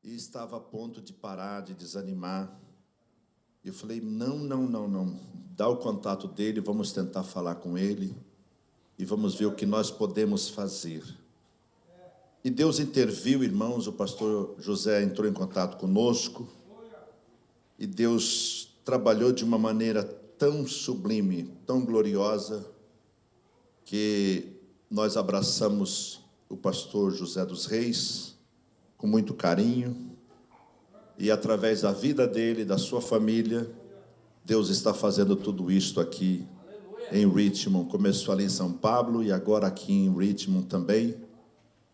e estava a ponto de parar, de desanimar. Eu falei, não. Dá o contato dele, vamos tentar falar com ele e vamos ver o que nós podemos fazer. E Deus interviu, irmãos, o pastor José entrou em contato conosco e Deus trabalhou de uma maneira tão sublime, tão gloriosa, que nós abraçamos o pastor José dos Reis com muito carinho e através da vida dele, da sua família, Deus está fazendo tudo isto aqui em Richmond. Começou ali em São Paulo e agora aqui em Richmond também.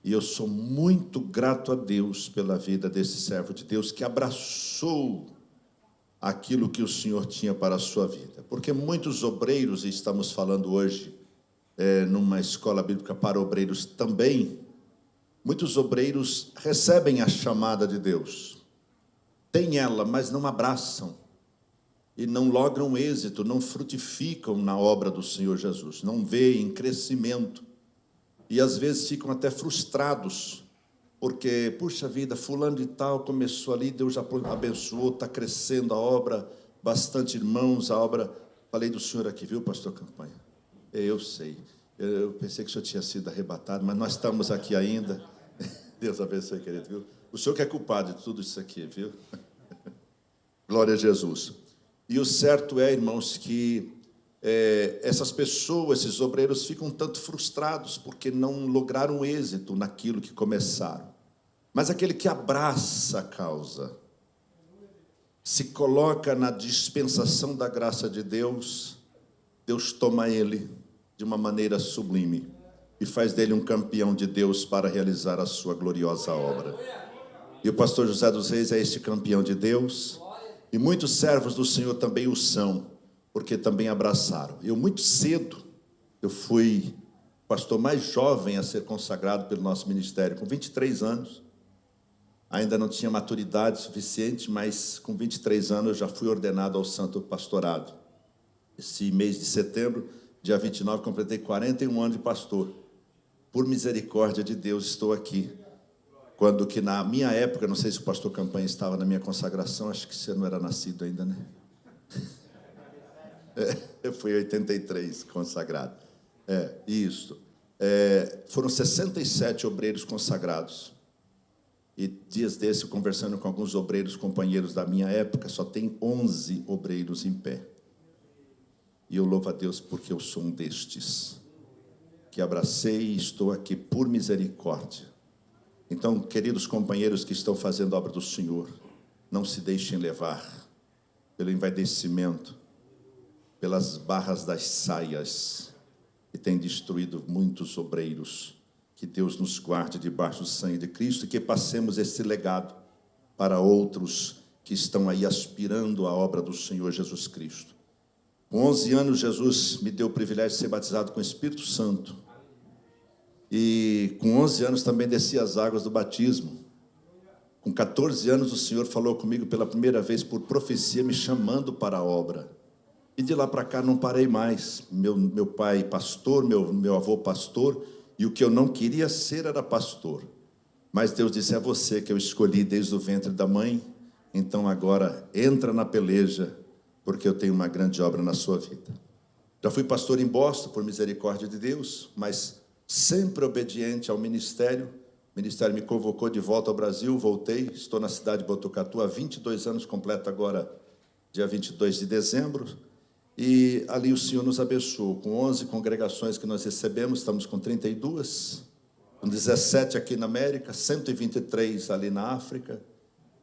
E eu sou muito grato a Deus pela vida desse servo de Deus que abraçou aquilo que o Senhor tinha para a sua vida. Porque muitos obreiros, e estamos falando hoje numa escola bíblica para obreiros também, muitos obreiros recebem a chamada de Deus, têm ela, mas não abraçam, e não logram êxito, não frutificam na obra do Senhor Jesus, não veem crescimento, e às vezes ficam até frustrados, porque, puxa vida, fulano de tal começou ali, Deus já abençoou, está crescendo a obra, bastante irmãos, a obra, falei do senhor aqui, viu, pastor Campanha? Eu sei, eu pensei que o senhor tinha sido arrebatado, mas nós estamos aqui ainda. Deus abençoe, querido, viu? O senhor que é culpado de tudo isso aqui, viu? Glória a Jesus. E o certo é, irmãos, que essas pessoas, esses obreiros, ficam tanto frustrados porque não lograram êxito naquilo que começaram. Mas aquele que abraça a causa, se coloca na dispensação da graça de Deus, Deus toma ele de uma maneira sublime e faz dele um campeão de Deus para realizar a sua gloriosa obra. E o pastor José dos Reis é este campeão de Deus, e muitos servos do Senhor também o são, porque também abraçaram. Eu muito cedo, eu fui o pastor mais jovem a ser consagrado pelo nosso ministério, com 23 anos. Ainda não tinha maturidade suficiente, mas com 23 anos eu já fui ordenado ao santo pastorado. Esse mês de setembro, dia 29, completei 41 anos de pastor. Por misericórdia de Deus, estou aqui. Quando que na minha época, não sei se o pastor Campanha estava na minha consagração, acho que você não era nascido ainda, né? Eu fui em 83 consagrado. Isso. Foram 67 obreiros consagrados. E dias desses, conversando com alguns obreiros companheiros da minha época, só tem 11 obreiros em pé. E eu louvo a Deus porque eu sou um destes, que abracei e estou aqui por misericórdia. Então, queridos companheiros que estão fazendo a obra do Senhor, não se deixem levar pelo envaidecimento, pelas barras das saias, que têm destruído muitos obreiros. Que Deus nos guarde debaixo do sangue de Cristo e que passemos esse legado para outros que estão aí aspirando à obra do Senhor Jesus Cristo. Com 11 anos, Jesus me deu o privilégio de ser batizado com o Espírito Santo. E com 11 anos também desci as águas do batismo. Com 14 anos, o Senhor falou comigo pela primeira vez por profecia, me chamando para a obra. E de lá para cá não parei mais. Meu pai pastor, meu avô pastor, e o que eu não queria ser era pastor. Mas Deus disse, é você que eu escolhi desde o ventre da mãe, então agora entra na peleja, porque eu tenho uma grande obra na sua vida. Já fui pastor em Boston, por misericórdia de Deus, mas sempre obediente ao ministério. O ministério me convocou de volta ao Brasil, voltei, estou na cidade de Botucatu há 22 anos, completo agora dia 22 de dezembro, e ali o Senhor nos abençoou, com 11 congregações que nós recebemos, estamos com 32, com 17 aqui na América, 123 ali na África,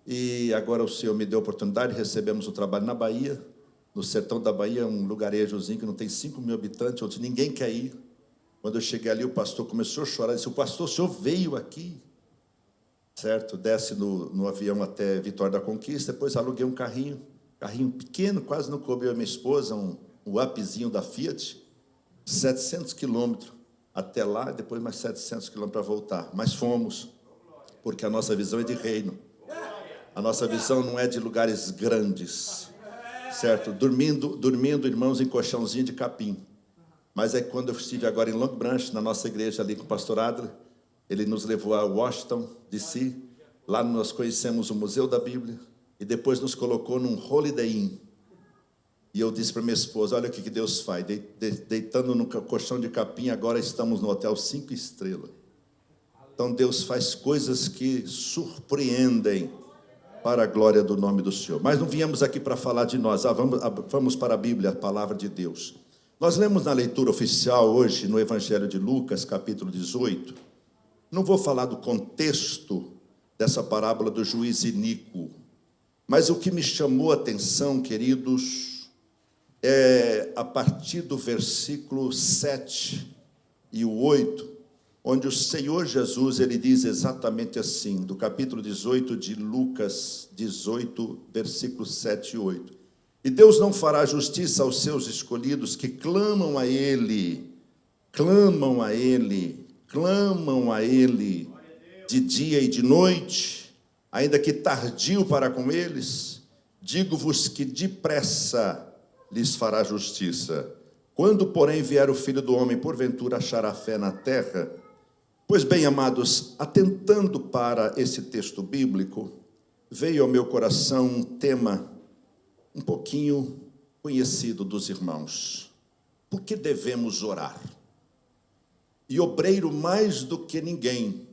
e agora o Senhor me deu a oportunidade, recebemos um trabalho na Bahia, no sertão da Bahia, um lugarejozinho que não tem 5 mil habitantes, onde ninguém quer ir. Quando eu cheguei ali, o pastor começou a chorar, disse, o senhor veio aqui, certo? Desce no avião até Vitória da Conquista, depois aluguei um carrinho pequeno, quase não coube eu e minha esposa, um upzinho da Fiat, 700 quilômetros até lá, depois mais 700 quilômetros para voltar. Mas fomos, porque a nossa visão é de reino. A nossa visão não é de lugares grandes, certo? Dormindo, irmãos, em colchãozinho de capim. Mas é quando eu estive agora em Long Branch, na nossa igreja ali com o pastor Adler, ele nos levou a Washington, D.C., Lá nós conhecemos o Museu da Bíblia e depois nos colocou num Holiday Inn. E eu disse para minha esposa, olha o que Deus faz, deitando no colchão de capim, agora estamos no hotel 5 estrelas. Então Deus faz coisas que surpreendem para a glória do nome do Senhor. Mas não viemos aqui para falar de nós, vamos para a Bíblia, a palavra de Deus. Nós lemos na leitura oficial hoje, no Evangelho de Lucas, capítulo 18. Não vou falar do contexto dessa parábola do juiz iníquo, mas o que me chamou a atenção, queridos, é a partir do versículo 7 e o 8, onde o Senhor Jesus, ele diz exatamente assim, do capítulo 18 de Lucas 18, versículos 7 e 8. E Deus não fará justiça aos seus escolhidos que clamam a Ele de dia e de noite, ainda que tardio para com eles, digo-vos que depressa lhes fará justiça. Quando, porém, vier o Filho do Homem, porventura achará fé na terra? Pois bem, amados, atentando para esse texto bíblico, veio ao meu coração um tema um pouquinho conhecido dos irmãos. Por que devemos orar? E obreiro, mais do que ninguém,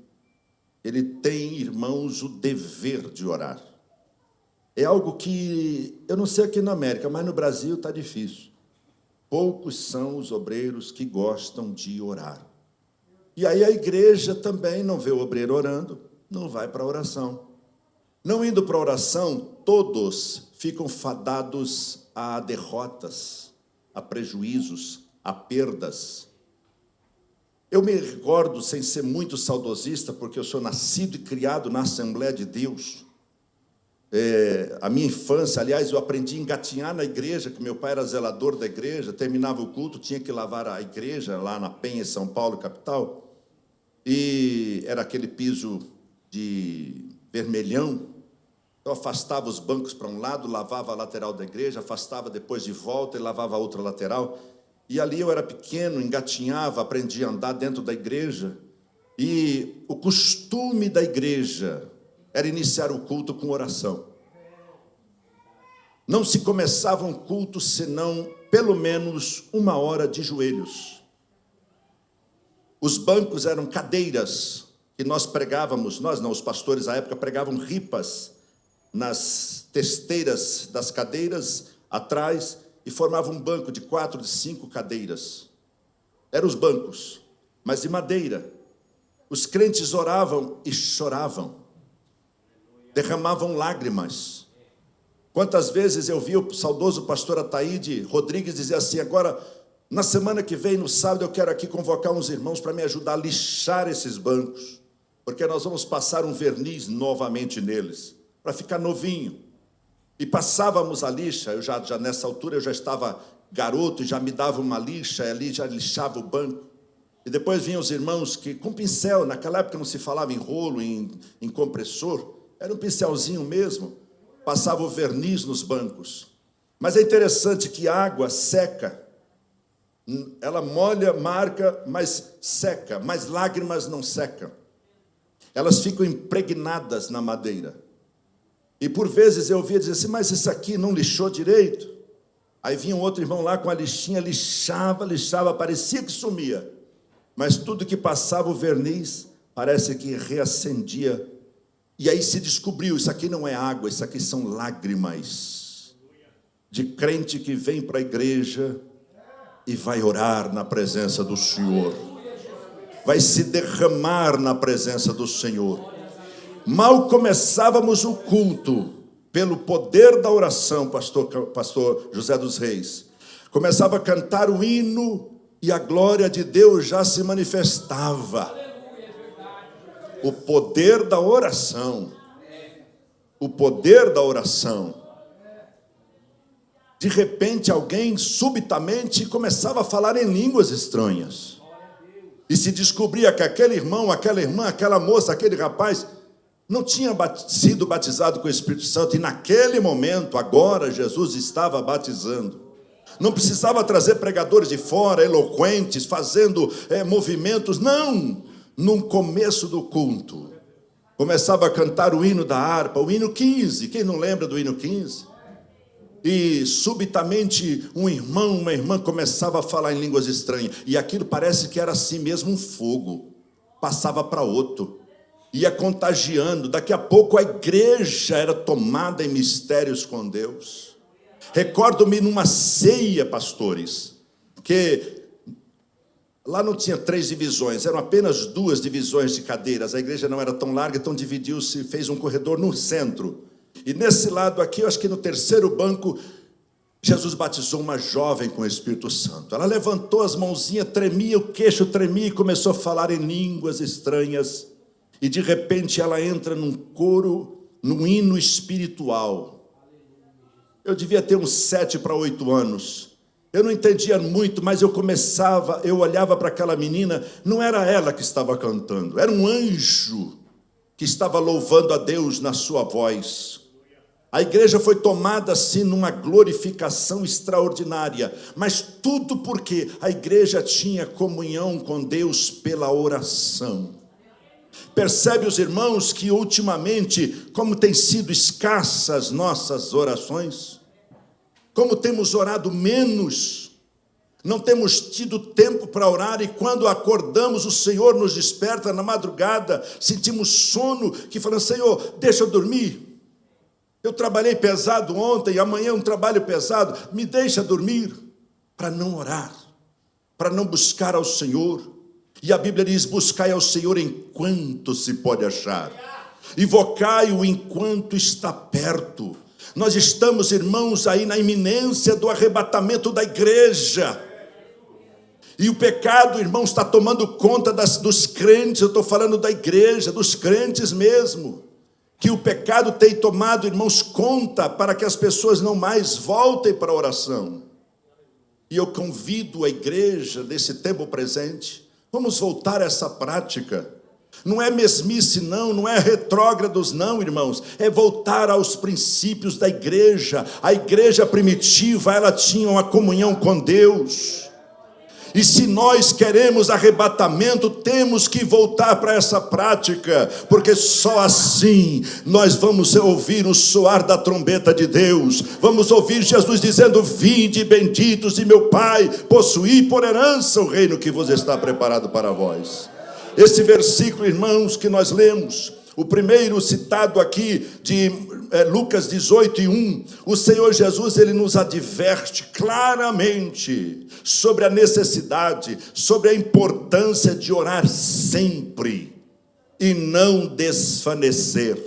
ele tem, irmãos, o dever de orar. É algo que, eu não sei aqui na América, mas no Brasil está difícil. Poucos são os obreiros que gostam de orar. E aí a igreja também não vê o obreiro orando, não vai para a oração. Não indo para a oração, todos ficam fadados a derrotas, a prejuízos, a perdas. Eu me recordo, sem ser muito saudosista, porque eu sou nascido e criado na Assembleia de Deus. A minha infância, aliás, eu aprendi a engatinhar na igreja, que meu pai era zelador da igreja, terminava o culto, tinha que lavar a igreja, lá na Penha, em São Paulo, capital, e era aquele piso de vermelhão, eu afastava os bancos para um lado, lavava a lateral da igreja, afastava depois de volta e lavava a outra lateral, e ali eu era pequeno, engatinhava, aprendi a andar dentro da igreja, e o costume da igreja era iniciar o culto com oração. Não se começava um culto senão pelo menos 1 hora de joelhos. Os bancos eram cadeiras que nós pregávamos, nós não, os pastores à época pregavam ripas nas testeiras das cadeiras atrás e formavam um banco de 4, de 5 cadeiras. Eram os bancos, mas de madeira. Os crentes oravam e choravam. Derramavam lágrimas. Quantas vezes eu vi o saudoso pastor Ataíde Rodrigues dizer assim, agora, na semana que vem, no sábado, eu quero aqui convocar uns irmãos para me ajudar a lixar esses bancos, porque nós vamos passar um verniz novamente neles, para ficar novinho. E passávamos a lixa, eu já nessa altura eu já estava garoto, e já me dava uma lixa, e ali já lixava o banco. E depois vinham os irmãos que, com pincel, naquela época não se falava em rolo, em compressor, era um pincelzinho mesmo, passava o verniz nos bancos. Mas é interessante que a água seca, ela molha, marca, mas seca, mas lágrimas não secam. Elas ficam impregnadas na madeira. E por vezes eu ouvia dizer assim, mas isso aqui não lixou direito? Aí vinha um outro irmão lá com a lixinha, lixava, parecia que sumia. Mas tudo que passava o verniz, parece que reacendia. E aí se descobriu, isso aqui não é água, isso aqui são lágrimas de crente que vem para a igreja e vai orar na presença do Senhor, vai se derramar na presença do Senhor. Mal começávamos o culto, pelo poder da oração, pastor José dos Reis, começava a cantar o hino e a glória de Deus já se manifestava. O poder da oração. O poder da oração. De repente, alguém subitamente começava a falar em línguas estranhas. E se descobria que aquele irmão, aquela irmã, aquela moça, aquele rapaz não tinha sido batizado com o Espírito Santo. E naquele momento, agora, Jesus estava batizando. Não precisava trazer pregadores de fora, eloquentes, fazendo movimentos. Não! No começo do culto, Começava a cantar o hino da harpa, o hino 15. Quem não lembra do hino 15? E subitamente um irmão, uma irmã começava a falar em línguas estranhas. E aquilo parece que era assim mesmo, um fogo. Passava para outro. Ia contagiando. Daqui a pouco a igreja era tomada em mistérios com Deus. Recordo-me numa ceia, pastores, que lá não tinha 3 divisões, eram apenas 2 divisões de cadeiras. A igreja não era tão larga, então dividiu-se, fez um corredor no centro. E nesse lado aqui, eu acho que no terceiro banco, Jesus batizou uma jovem com o Espírito Santo. Ela levantou as mãozinhas, tremia, o queixo tremia e começou a falar em línguas estranhas. E de repente ela entra num coro, num hino espiritual. Eu devia ter uns 7 para 8 anos. Eu não entendia muito, mas eu olhava para aquela menina, não era ela que estava cantando, era um anjo que estava louvando a Deus na sua voz. A igreja foi tomada assim numa glorificação extraordinária, mas tudo porque a igreja tinha comunhão com Deus pela oração. Percebe, os irmãos, que ultimamente, como tem sido escassas nossas orações, como temos orado menos, não temos tido tempo para orar, e quando acordamos, o Senhor nos desperta na madrugada, sentimos sono, que falamos: Senhor, deixa eu dormir, eu trabalhei pesado ontem, amanhã um trabalho pesado, me deixa dormir, para não orar, para não buscar ao Senhor. E a Bíblia diz: buscai ao Senhor enquanto se pode achar, invocai-o enquanto está perto. Nós estamos, irmãos, aí na iminência do arrebatamento da igreja. E o pecado, irmãos, está tomando conta dos crentes. Eu estou falando da igreja, dos crentes mesmo. Que o pecado tem tomado, irmãos, conta para que as pessoas não mais voltem para a oração. E eu convido a igreja, nesse tempo presente, vamos voltar a essa prática. Não é mesmice, não é retrógrados, não, irmãos. É voltar aos princípios da igreja. A igreja primitiva, ela tinha uma comunhão com Deus. E se nós queremos arrebatamento, temos que voltar para essa prática, porque só assim nós vamos ouvir o soar da trombeta de Deus. Vamos ouvir Jesus dizendo: vinde benditos de meu Pai, possuí por herança o reino que vos está preparado para vós. Esse versículo, irmãos, que nós lemos, o primeiro citado aqui de Lucas 18:1, o Senhor Jesus, ele nos adverte claramente sobre a necessidade, sobre a importância de orar sempre e não desfalecer.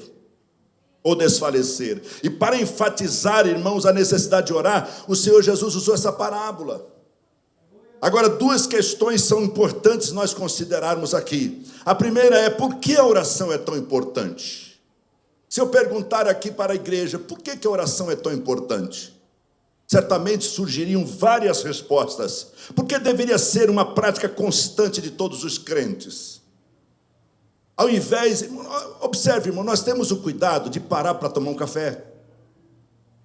E para enfatizar, irmãos, a necessidade de orar, o Senhor Jesus usou essa parábola. Agora, 2 questões são importantes nós considerarmos aqui. A primeira é: por que a oração é tão importante? Se eu perguntar aqui para a igreja, por que a oração é tão importante? Certamente surgiriam várias respostas. Porque deveria ser uma prática constante de todos os crentes. Ao invés, observe, irmão, nós temos o cuidado de parar para tomar um café.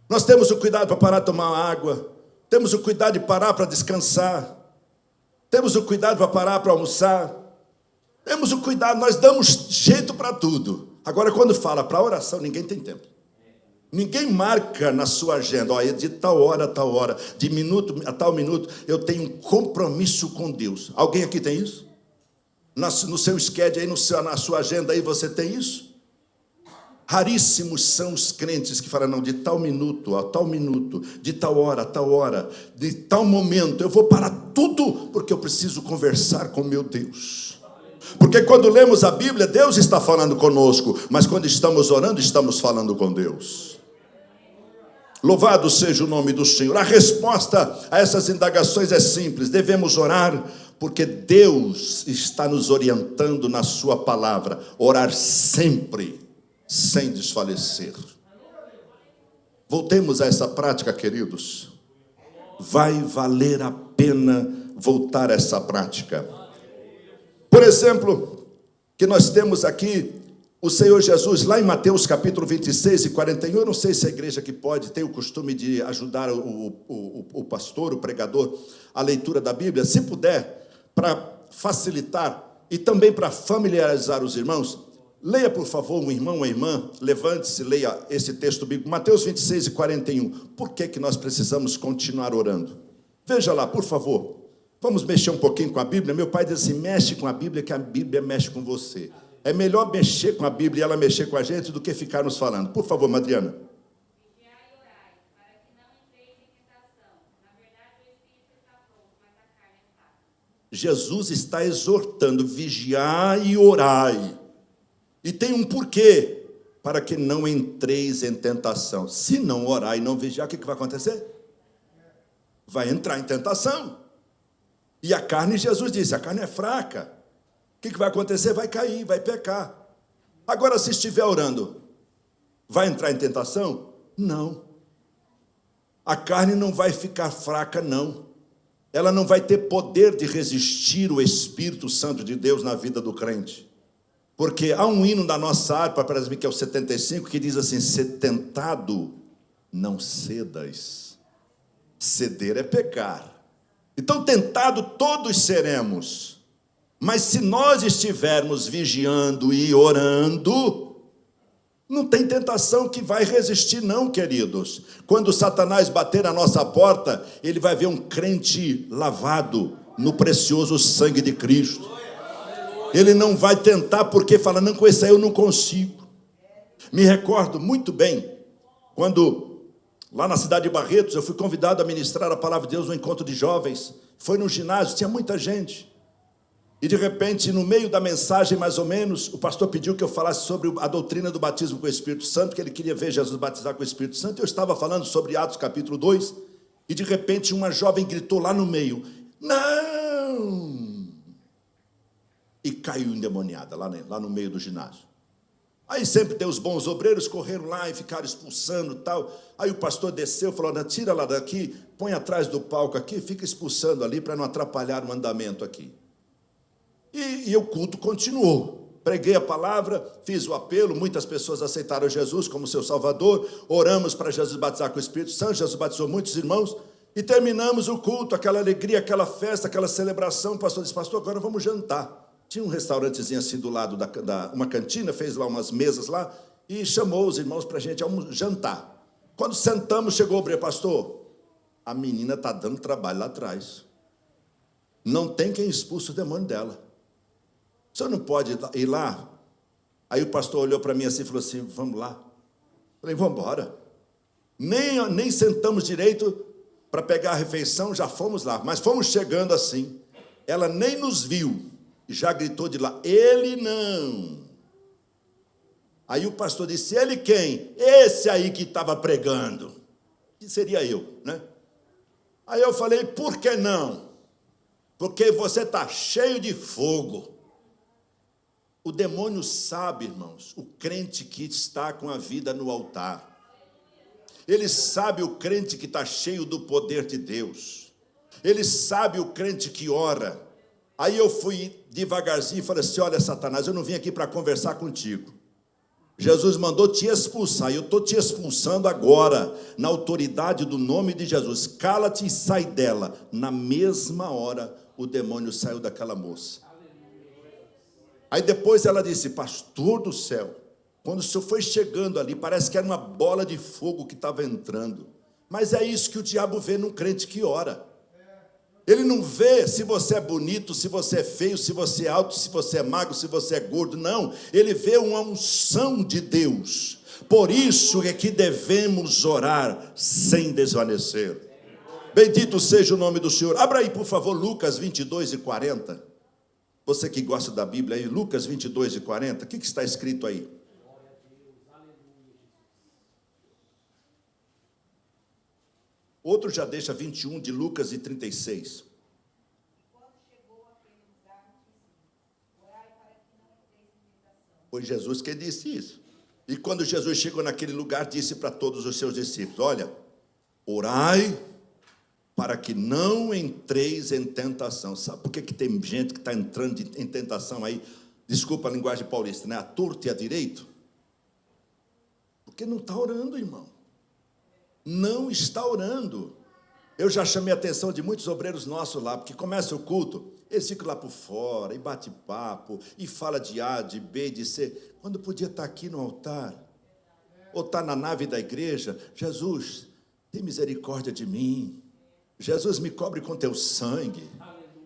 Nós temos o cuidado para parar para tomar uma água. Temos o cuidado de parar para descansar. Temos o cuidado para parar para almoçar. Temos o cuidado, nós damos jeito para tudo. Agora, quando fala para oração, ninguém tem tempo. Ninguém marca na sua agenda: olha, de tal hora a tal hora, de minuto a tal minuto, eu tenho um compromisso com Deus. Alguém aqui tem isso? No seu schedule, aí na sua agenda, aí você tem isso? Raríssimos são os crentes que falam: não, de tal minuto a tal minuto, de tal hora a tal hora, de tal momento, eu vou parar tudo, porque eu preciso conversar com meu Deus. Porque quando lemos a Bíblia, Deus está falando conosco, mas quando estamos orando, estamos falando com Deus. Louvado seja o nome do Senhor. A resposta a essas indagações é simples: devemos orar porque Deus está nos orientando na sua palavra. Orar sempre, sem desfalecer. Voltemos a essa prática, queridos. Vai valer a pena voltar a essa prática. Por exemplo, que nós temos aqui o Senhor Jesus, lá em Mateus capítulo 26 e 41, eu não sei se a igreja que pode, tem o costume de ajudar o pastor, o pregador, a leitura da Bíblia, se puder, para facilitar e também para familiarizar os irmãos, Leia, por favor, um irmão, uma irmã, levante-se, leia esse texto bíblico, Mateus 26 e 41. Por que nós precisamos continuar orando? Veja lá, por favor. Vamos mexer um pouquinho com a Bíblia? Meu pai diz assim, mexe com a Bíblia, que a Bíblia mexe com você. É melhor mexer com a Bíblia e ela mexer com a gente do que ficar nos falando. Por favor, Madriana. Vigiai e orai, para que não entreis em tentação. Na verdade, o espírito está pronto, mas a carne é fraca. Jesus está exortando, vigiai e orai. E tem um porquê, para que não entreis em tentação. Se não orar e não vigiar, o que vai acontecer? Vai entrar em tentação. E a carne, Jesus disse, a carne é fraca. O que vai acontecer? Vai cair, vai pecar. Agora, se estiver orando, vai entrar em tentação? Não. A carne não vai ficar fraca, não. Ela não vai ter poder de resistir o Espírito Santo de Deus na vida do crente. Porque há um hino da nossa harpa, parece que é o 75, que diz assim, ser tentado, não cedas. Ceder é pecar. Então, tentado todos seremos. Mas se nós estivermos vigiando e orando, não tem tentação que vai resistir não, queridos. Quando Satanás bater na nossa porta, ele vai ver um crente lavado no precioso sangue de Cristo. Ele não vai tentar porque fala, não, com esse aí eu não consigo. Me recordo muito bem, quando lá na cidade de Barretos, eu fui convidado a ministrar a palavra de Deus no encontro de jovens. Foi no ginásio, tinha muita gente. E de repente, no meio da mensagem, mais ou menos, o pastor pediu que eu falasse sobre a doutrina do batismo com o Espírito Santo, que ele queria ver Jesus batizar com o Espírito Santo. Eu estava falando sobre Atos capítulo 2, e de repente uma jovem gritou lá no meio, não! E caiu endemoniada lá no meio do ginásio. Aí sempre tem os bons obreiros, correram lá e ficaram expulsando e tal. Aí o pastor desceu e falou, tira lá daqui, põe atrás do palco aqui, fica expulsando ali para não atrapalhar o andamento aqui. E o culto continuou. Preguei a palavra, fiz o apelo, muitas pessoas aceitaram Jesus como seu Salvador, oramos para Jesus batizar com o Espírito Santo, Jesus batizou muitos irmãos, e terminamos o culto, aquela alegria, aquela festa, aquela celebração. O pastor disse, pastor, agora vamos jantar. Tinha um restaurantezinho assim do lado uma cantina, fez lá umas mesas lá, e chamou os irmãos para a gente jantar. Quando sentamos, chegou o obreiro, pastor, a menina está dando trabalho lá atrás. Não tem quem expulse o demônio dela. O senhor não pode ir lá? Aí o pastor olhou para mim assim e falou assim, vamos lá. Falei, vamos embora. Nem sentamos direito para pegar a refeição, já fomos lá. Mas fomos chegando assim. Ela nem nos viu. E já gritou de lá, ele não. Aí o pastor disse, ele quem? Esse aí que estava pregando. Que seria eu, né? Aí eu falei, por que não? Porque você está cheio de fogo. O demônio sabe, irmãos, o crente que está com a vida no altar. Ele sabe o crente que está cheio do poder de Deus. Ele sabe o crente que ora. Aí eu fui devagarzinho e falei assim, olha, Satanás, eu não vim aqui para conversar contigo. Jesus mandou te expulsar, e eu estou te expulsando agora, na autoridade do nome de Jesus. Cala-te e sai dela. Na mesma hora, o demônio saiu daquela moça. Aí depois ela disse, pastor do céu, quando o senhor foi chegando ali, parece que era uma bola de fogo que estava entrando. Mas é isso que o diabo vê num crente que ora. Ele não vê se você é bonito, se você é feio, se você é alto, se você é magro, se você é gordo, não. Ele vê uma unção de Deus. Por isso é que devemos orar sem desvanecer. Bendito seja o nome do Senhor. Abra aí, por favor, Lucas 22 e 40. Você que gosta da Bíblia aí, Lucas 22 e 40, o que está escrito aí? Outro já deixa 21 de Lucas e 36. Foi Jesus que disse isso. E quando Jesus chegou naquele lugar, disse para todos os seus discípulos, olha, orai para que não entreis em tentação. Sabe por que tem gente que está entrando em tentação aí? Desculpa a linguagem paulista, né? A torta e a direito? Porque não está orando, irmão. Não está orando. Eu já chamei a atenção de muitos obreiros nossos lá, porque começa o culto, Eles ficam lá por fora, e bate papo, e fala de A, de B, de C, quando podia estar aqui no altar, ou estar na nave da igreja. Jesus, tem misericórdia de mim. Jesus, me cobre com teu sangue.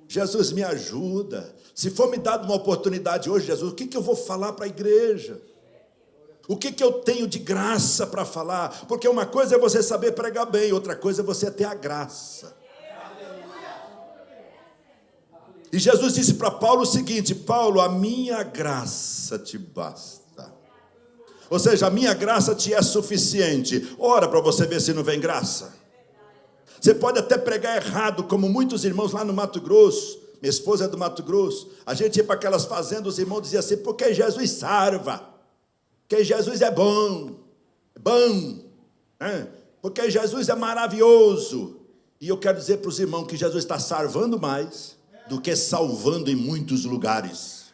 Jesus, me ajuda. Se for me dado uma oportunidade hoje, Jesus, o que eu vou falar para a igreja? O que eu tenho de graça para falar? Porque uma coisa é você saber pregar bem, outra coisa é você ter a graça. E Jesus disse para Paulo o seguinte: Paulo, a minha graça te basta. Ou seja, a minha graça te é suficiente. Ora para você ver se não vem graça. Você pode até pregar errado, como muitos irmãos lá no Mato Grosso. Minha esposa é do Mato Grosso. A gente ia para aquelas fazendas, os irmãos diziam assim: porque Jesus salva, porque Jesus é bom, né? Porque Jesus é maravilhoso. E eu quero dizer para os irmãos que Jesus está salvando mais do que salvando em muitos lugares.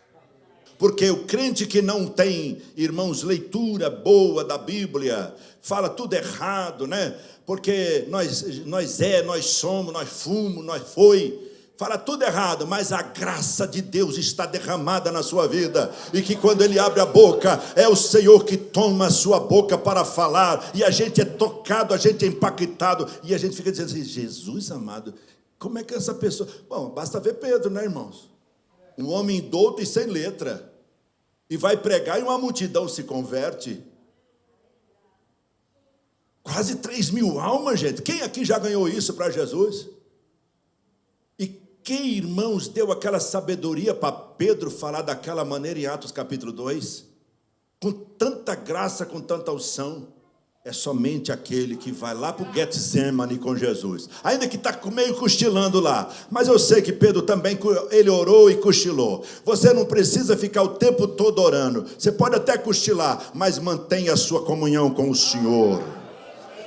Porque o crente que não tem, irmãos, leitura boa da Bíblia, fala tudo errado, né? Porque nós somos, nós fomos, nós foi, fala tudo errado, mas a graça de Deus está derramada na sua vida, e que quando ele abre a boca, é o Senhor que toma a sua boca para falar, e a gente é tocado, a gente é impactado, e a gente fica dizendo assim: Jesus amado, como é que essa pessoa... Bom, basta ver Pedro, né, irmãos? Um homem douto e sem letra, e vai pregar e uma multidão se converte. Quase 3.000 almas, gente. Quem aqui já ganhou isso para Jesus? E quem, irmãos, deu aquela sabedoria para Pedro falar daquela maneira em Atos capítulo 2? Com tanta graça, com tanta unção. É somente aquele que vai lá para o Getsemane com Jesus. Ainda que está meio cochilando lá. Mas eu sei que Pedro também, ele orou e cochilou. Você não precisa ficar o tempo todo orando. Você pode até cochilar, mas mantenha a sua comunhão com o Senhor.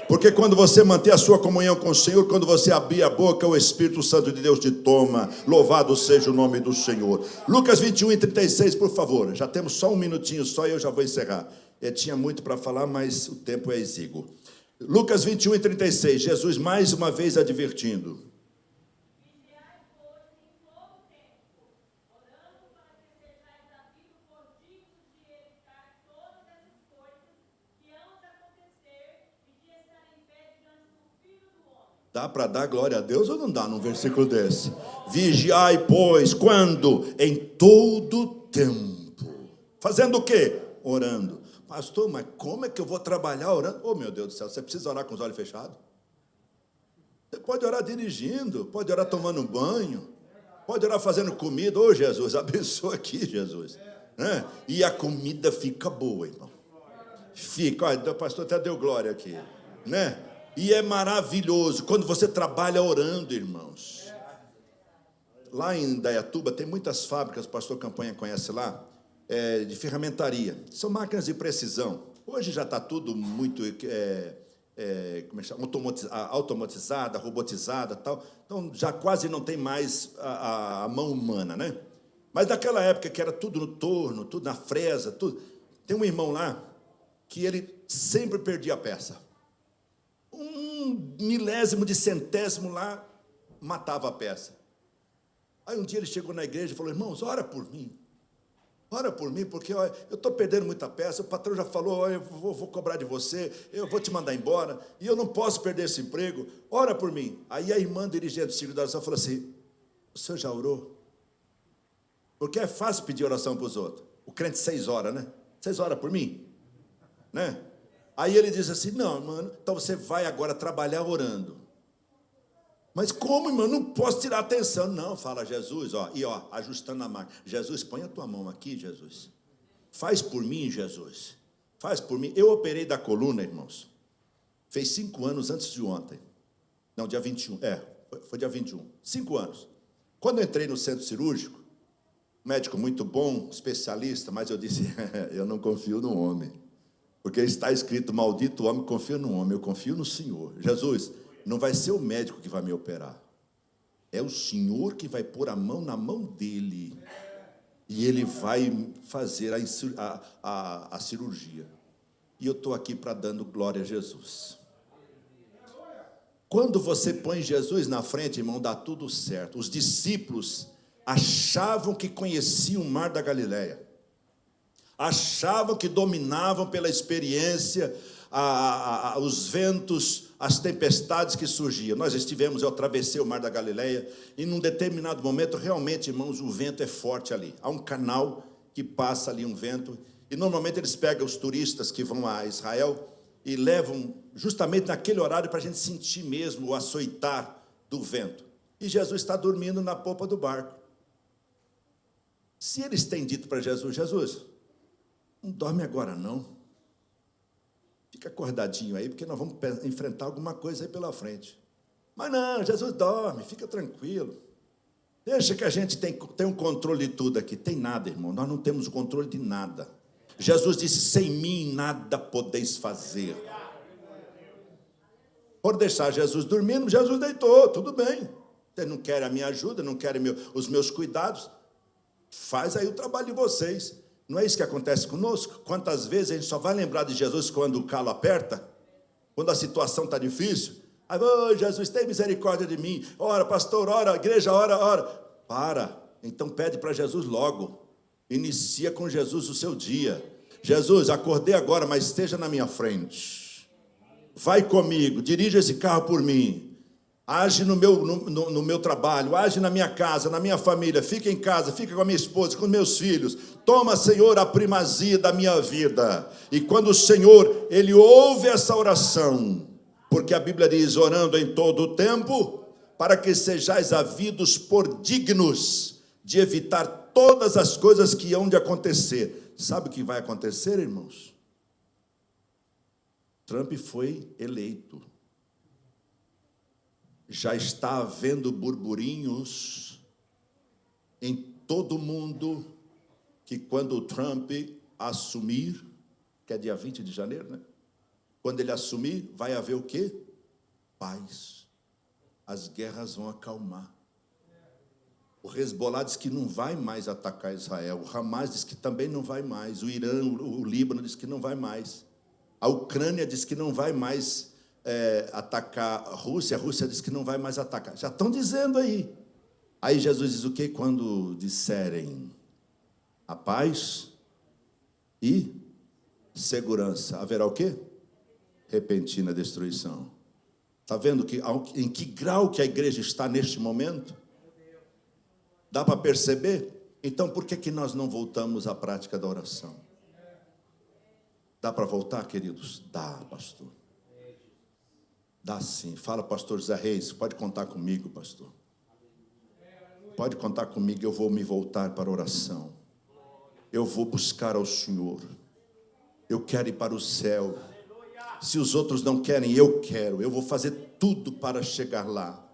Porque quando você manter a sua comunhão com o Senhor, quando você abrir a boca, o Espírito Santo de Deus te toma. Louvado seja o nome do Senhor. Lucas 21:36, por favor. Já temos só um minutinho só e eu já vou encerrar. Eu tinha muito para falar, mas o tempo é exíguo. Lucas 21:36, Jesus mais uma vez advertindo. Vigiai, pois, em todo tempo, orando para que sejais havidos por dignos de evitar todas essas coisas que hão de acontecer e de estar em pé diante do Filho do Homem. Dá para dar glória a Deus ou não dá num versículo desse? Vigiai, pois, quando? Em todo tempo. Fazendo o quê? Orando. Pastor, mas como é que eu vou trabalhar orando? Oh, meu Deus do céu, você precisa orar com os olhos fechados? Você pode orar dirigindo, pode orar tomando banho, pode orar fazendo comida. Oh, Jesus, abençoa aqui, Jesus. Né? E a comida fica boa, irmão. Fica, olha, o pastor até deu glória aqui. Né? E é maravilhoso quando você trabalha orando, irmãos. Lá em Indaiatuba tem muitas fábricas, o pastor Campanha conhece lá, de ferramentaria. São máquinas de precisão. Hoje já está tudo muito como é que chama? Automatizada, robotizada, tal. Então já quase não tem mais a mão humana, né? Mas naquela época que era tudo no torno, tudo na fresa, tudo. Tem um irmão lá que ele sempre perdia a peça. Um milésimo de centésimo lá matava a peça. Aí um dia ele chegou na igreja e falou: irmãos, ora por mim. Ora por mim, porque ó, eu estou perdendo muita peça, o patrão já falou: ó, eu vou cobrar de você, eu vou te mandar embora, e eu não posso perder esse emprego, ora por mim. Aí a irmã dirigente do círculo da oração falou assim: o senhor já orou? Porque é fácil pedir oração para os outros. O crente 6 horas, né? 6 horas por mim? Né? Aí ele diz assim: não, mano, então você vai agora trabalhar orando. Mas como, irmão? Não posso tirar atenção. Não, fala Jesus, ó, e ó, ajustando a máquina. Jesus, põe a tua mão aqui, Jesus. Faz por mim, Jesus. Faz por mim. Eu operei da coluna, irmãos. Fez 5 anos antes de ontem. Não, dia 21. Foi dia 21. 5 anos. Quando eu entrei no centro cirúrgico, médico muito bom, especialista, mas eu disse: eu não confio no homem. Porque está escrito: maldito o homem confia no homem. Eu confio no Senhor. Jesus, não vai ser o médico que vai me operar. É o Senhor que vai pôr a mão na mão dele. E ele vai fazer a cirurgia. E eu estou aqui para dando glória a Jesus. Quando você põe Jesus na frente, irmão, dá tudo certo. Os discípulos achavam que conheciam o mar da Galileia, achavam que dominavam pela experiência os ventos, as tempestades que surgiam. Nós estivemos, eu atravessei o mar da Galileia, e num determinado momento, realmente, irmãos, o vento é forte ali. Há um canal que passa ali um vento, e normalmente eles pegam os turistas que vão a Israel e levam justamente naquele horário para a gente sentir mesmo o açoitar do vento. E Jesus está dormindo na popa do barco. Se eles têm dito para Jesus, Jesus, não dorme agora não, fica acordadinho aí, porque nós vamos enfrentar alguma coisa aí pela frente. Mas não, Jesus dorme, fica tranquilo. Deixa que a gente tem um controle de tudo aqui. Tem nada, irmão, nós não temos o controle de nada. Jesus disse, sem mim nada podeis fazer. Por deixar Jesus dormindo, Jesus deitou, tudo bem. Vocês não querem a minha ajuda, não querem os meus cuidados, faz aí o trabalho de vocês. Não é isso que acontece conosco? Quantas vezes a gente só vai lembrar de Jesus quando o calo aperta? Quando a situação está difícil? Aí, oh, Jesus, tem misericórdia de mim. Ora, pastor, ora, igreja, ora. Para. Então pede para Jesus logo. Inicia com Jesus o seu dia. Jesus, acordei agora, mas esteja na minha frente. Vai comigo, dirija esse carro por mim. Age no meu trabalho, age na minha casa, na minha família. Fica em casa, fica com a minha esposa, com meus filhos. Toma, Senhor, a primazia da minha vida. E quando o Senhor, Ele ouve essa oração, porque a Bíblia diz, orando em todo o tempo, para que sejais havidos por dignos de evitar todas as coisas que hão de acontecer. Sabe o que vai acontecer, irmãos? Trump foi eleito. Já está havendo burburinhos em todo o mundo que quando o Trump assumir, que é dia 20 de janeiro, né? Quando ele assumir, vai haver o quê? Paz. As guerras vão acalmar. O Hezbollah diz que não vai mais atacar Israel. O Hamas diz que também não vai mais. O Irã, o Líbano diz que não vai mais. A Ucrânia diz que não vai mais atacar a Rússia diz que não vai mais atacar. Já estão dizendo aí. Aí Jesus diz o quê? Quando disserem a paz e segurança, haverá o quê? Repentina destruição. Está vendo em que grau que a igreja está neste momento? Dá para perceber? Então, por que nós não voltamos à prática da oração? Dá para voltar, queridos? Dá, pastor. Dá sim. Fala, pastor José Reis, pode contar comigo, pastor. Pode contar comigo, eu vou me voltar para a oração. Eu vou buscar ao Senhor. Eu quero ir para o céu. Se os outros não querem, eu quero. Eu vou fazer tudo para chegar lá.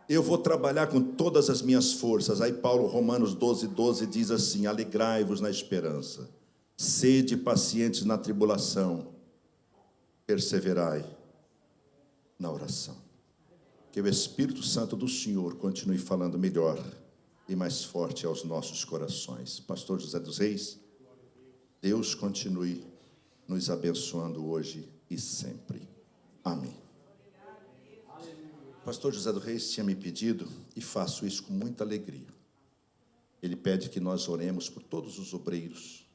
Eu vou trabalhar com todas as minhas forças. Aí Paulo, Romanos 12:12 diz assim, alegrai-vos na esperança. Sede pacientes na tribulação. Perseverai na oração. Que o Espírito Santo do Senhor continue falando melhor e mais forte aos nossos corações. Pastor José dos Reis, Deus continue nos abençoando hoje e sempre. Amém. Pastor José dos Reis tinha me pedido, e faço isso com muita alegria. Ele pede que nós oremos por todos os obreiros.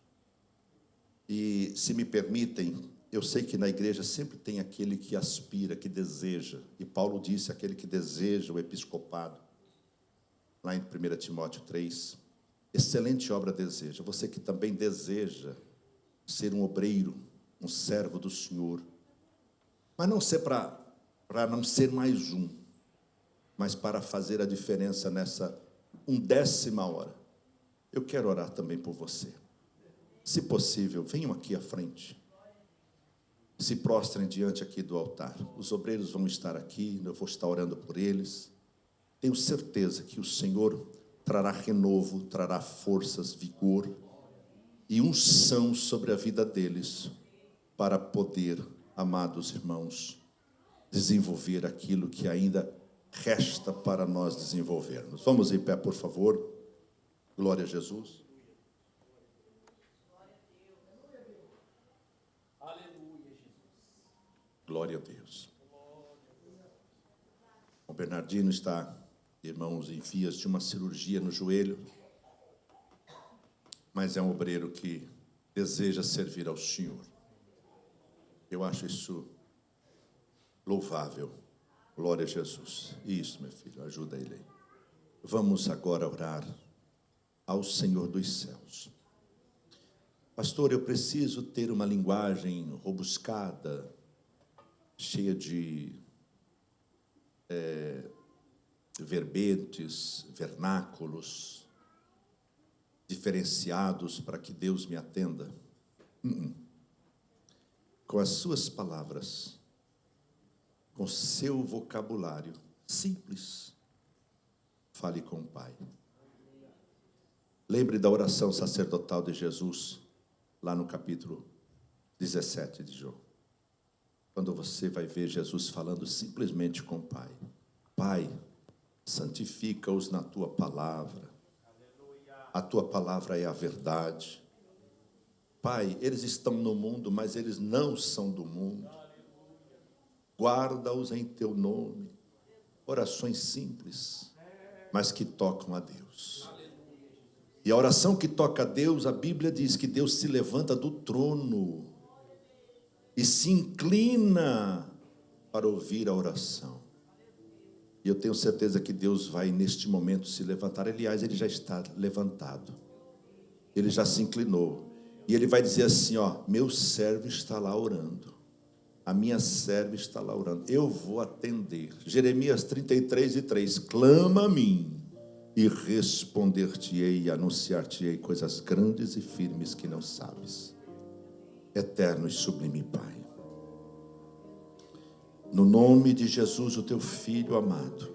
E, se me permitem, eu sei que na igreja sempre tem aquele que aspira, que deseja. E Paulo disse, aquele que deseja o episcopado. Lá em 1 Timóteo 3. Excelente obra deseja. Você que também deseja ser um obreiro, um servo do Senhor. Mas não ser para não ser mais um, mas para fazer a diferença nessa 1/10 hora. Eu quero orar também por você. Se possível, venham aqui à frente. Se prostrem diante aqui do altar. Os obreiros vão estar aqui, eu vou estar orando por eles. Tenho certeza que o Senhor trará renovo, trará forças, vigor e unção sobre a vida deles para poder, amados irmãos, desenvolver aquilo que ainda resta para nós desenvolvermos. Vamos em pé, por favor. Glória a Jesus. Glória a Deus. O Bernardino está irmãos em vias de uma cirurgia no joelho, mas é um obreiro que deseja servir ao Senhor. Eu acho isso louvável. Glória a Jesus. Isso, meu filho, ajuda ele aí. Vamos agora orar ao Senhor dos céus. Pastor, eu preciso ter uma linguagem robuscada, cheia de verbetes, vernáculos, diferenciados para que Deus me atenda. Com as suas palavras, com seu vocabulário simples, fale com o Pai. Lembre da oração sacerdotal de Jesus, lá no capítulo 17 de João. Quando você vai ver Jesus falando simplesmente com o Pai. Pai, santifica-os na tua palavra. A tua palavra é a verdade. Pai, eles estão no mundo, mas eles não são do mundo. Guarda-os em teu nome. Orações simples, mas que tocam a Deus. E a oração que toca a Deus, a Bíblia diz que Deus se levanta do trono e se inclina para ouvir a oração. E eu tenho certeza que Deus vai neste momento se levantar. Aliás, Ele já está levantado. Ele já se inclinou. E Ele vai dizer assim, meu servo está lá orando. A minha serva está lá orando. Eu vou atender. Jeremias 33:3. Clama a mim e responder-te-ei e anunciar-te-ei coisas grandes e firmes que não sabes. Eterno e sublime Pai, no nome de Jesus, o teu Filho amado,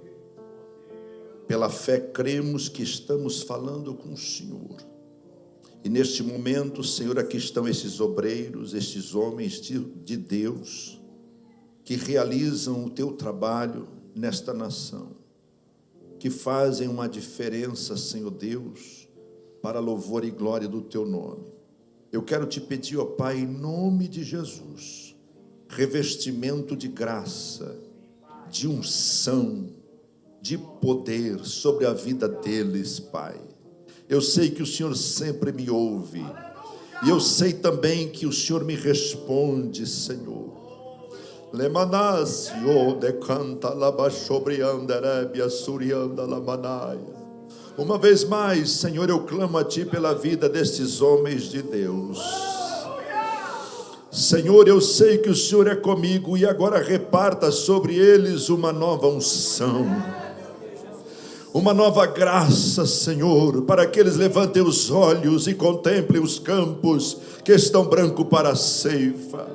pela fé cremos que estamos falando com o Senhor. E neste momento, Senhor, aqui estão esses obreiros, estes homens de Deus, que realizam o teu trabalho nesta nação, que fazem uma diferença, Senhor Deus, para louvor e glória do teu nome. Eu quero te pedir, ó Pai, em nome de Jesus, revestimento de graça, de unção, de poder sobre a vida deles, Pai. Eu sei que o Senhor sempre me ouve, e eu sei também que o Senhor me responde, Senhor. Uma vez mais, Senhor, eu clamo a Ti pela vida destes homens de Deus. Senhor, eu sei que o Senhor é comigo, e agora reparta sobre eles uma nova unção, uma nova graça, Senhor, para que eles levantem os olhos e contemplem os campos que estão brancos para a ceifa.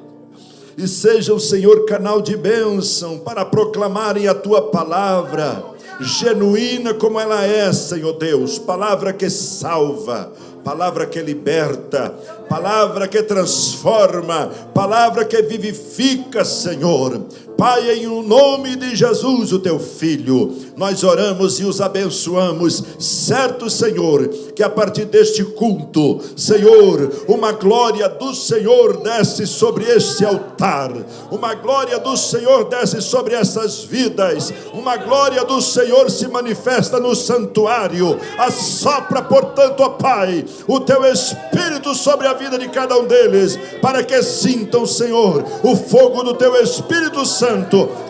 E sejam, Senhor, canal de bênção para proclamarem a Tua palavra, genuína como ela é, Senhor Deus, palavra que salva, palavra que liberta, palavra que transforma, palavra que vivifica, Senhor. Pai, em nome de Jesus, o teu Filho, nós oramos e os abençoamos, certo, Senhor, que a partir deste culto, Senhor, uma glória do Senhor desce sobre este altar, uma glória do Senhor desce sobre essas vidas, uma glória do Senhor se manifesta no santuário. Assopra, portanto, ó Pai, o teu Espírito sobre a vida de cada um deles, para que sintam, Senhor, o fogo do teu Espírito Santo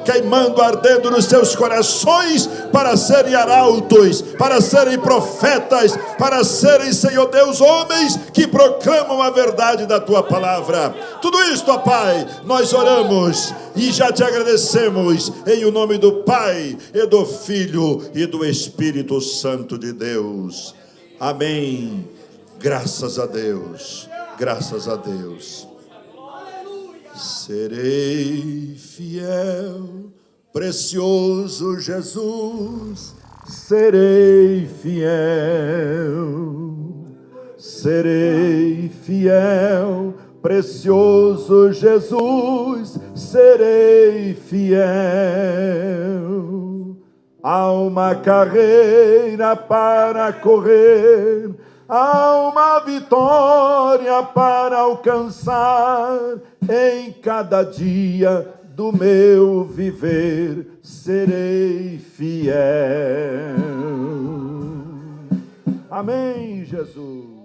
queimando, ardendo nos seus corações, para serem arautos, para serem profetas, para serem, Senhor Deus, homens que proclamam a verdade da tua palavra. Tudo isto, ó Pai, nós oramos e já te agradecemos, em o nome do Pai, e do Filho, e do Espírito Santo de Deus. Amém. Graças a Deus, graças a Deus. Serei fiel, precioso Jesus, serei fiel, serei fiel, precioso Jesus, serei fiel. Há uma carreira para correr, há uma vitória para alcançar em cada dia do meu viver serei fiel. Amém, Jesus.